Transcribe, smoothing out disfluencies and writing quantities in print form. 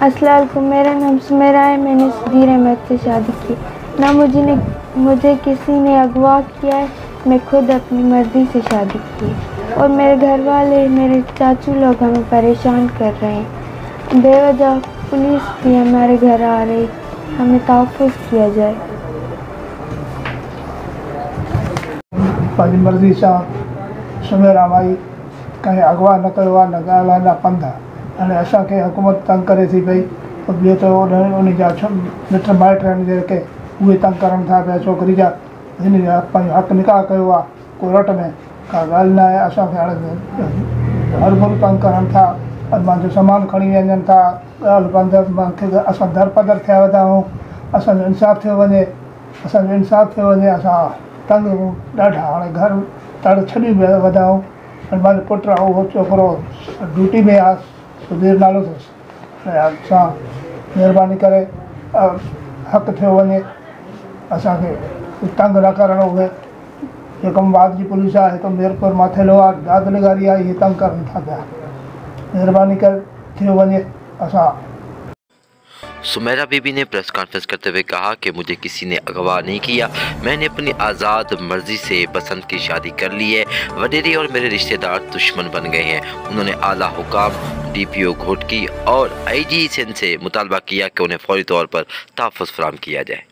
अस्सलाम वालेकुम, मेरा नाम सुमेरा है। मैंने सदीर अहमद से शादी की। ना मुझे किसी ने अगवा किया है, मैं खुद अपनी मर्ज़ी से शादी की। और मेरे घर वाले, मेरे चाचू लोग हमें परेशान कर रहे हैं। बेवजह पुलिस भी हमारे घर आ रही, हमें तहफ़्फ़ुज़ किया जाए। पंहिंजी मर्ज़ी सां सुमेरा माई कंहिं अगवा न कयो आहे, न ॻाल्हि आहे, न पंध आहे। हाणे असांखे हुकूमत तंग करे थी पई, ॿियो त उन जा मिट माइट आहिनि जेके उहे तंग करनि था पिया छोकिरी जा। हिन जा पंहिंजो हक़ निकाह कयो आहे कोर्ट में, का ॻाल्हि न आहे। असांखे हाणे हर भुल तंग करनि था, मुंहिंजो सामान खणी वञनि था। ॻाल्हि बंदि, मूंखे असां दरपदर थिया वेंदा आहियूं। असांजो इंसाफ़ थियो वञे, असां तंग ॾाढा। हाणे घर ॾाढो छॾी वेंदा आहियूं। हाणे मुंहिंजो पुटु आहे, उहो छोकिरो ड्यूटी में आहे, सुधीर नालो अथसि। असां महिरबानी करे हक़ थियो वञे, असांखे तंग न करणु। उहे जेको बाद जी पुलिस आहे, हिकु मीरपुर माथेलो आहे, दादलगारी आहे, इहे तंग करनि था पिया। महिरबानी करे थियो वञे। असां सुमेरा बीबी ने प्रेस कॉन्फ्रेंस करते हुए कहा कि मुझे किसी ने अगवा नहीं किया, मैंने अपनी आज़ाद मर्जी से पसंद की शादी कर ली है। वडेरी और मेरे रिश्तेदार दुश्मन बन गए हैं। उन्होंने आला हुकाम, DPO घोटकी और IG सिंध से मुतालबा किया कि उन्हें फौरी तौर पर तहफ़्फ़ुज़ फराहम किया जाए।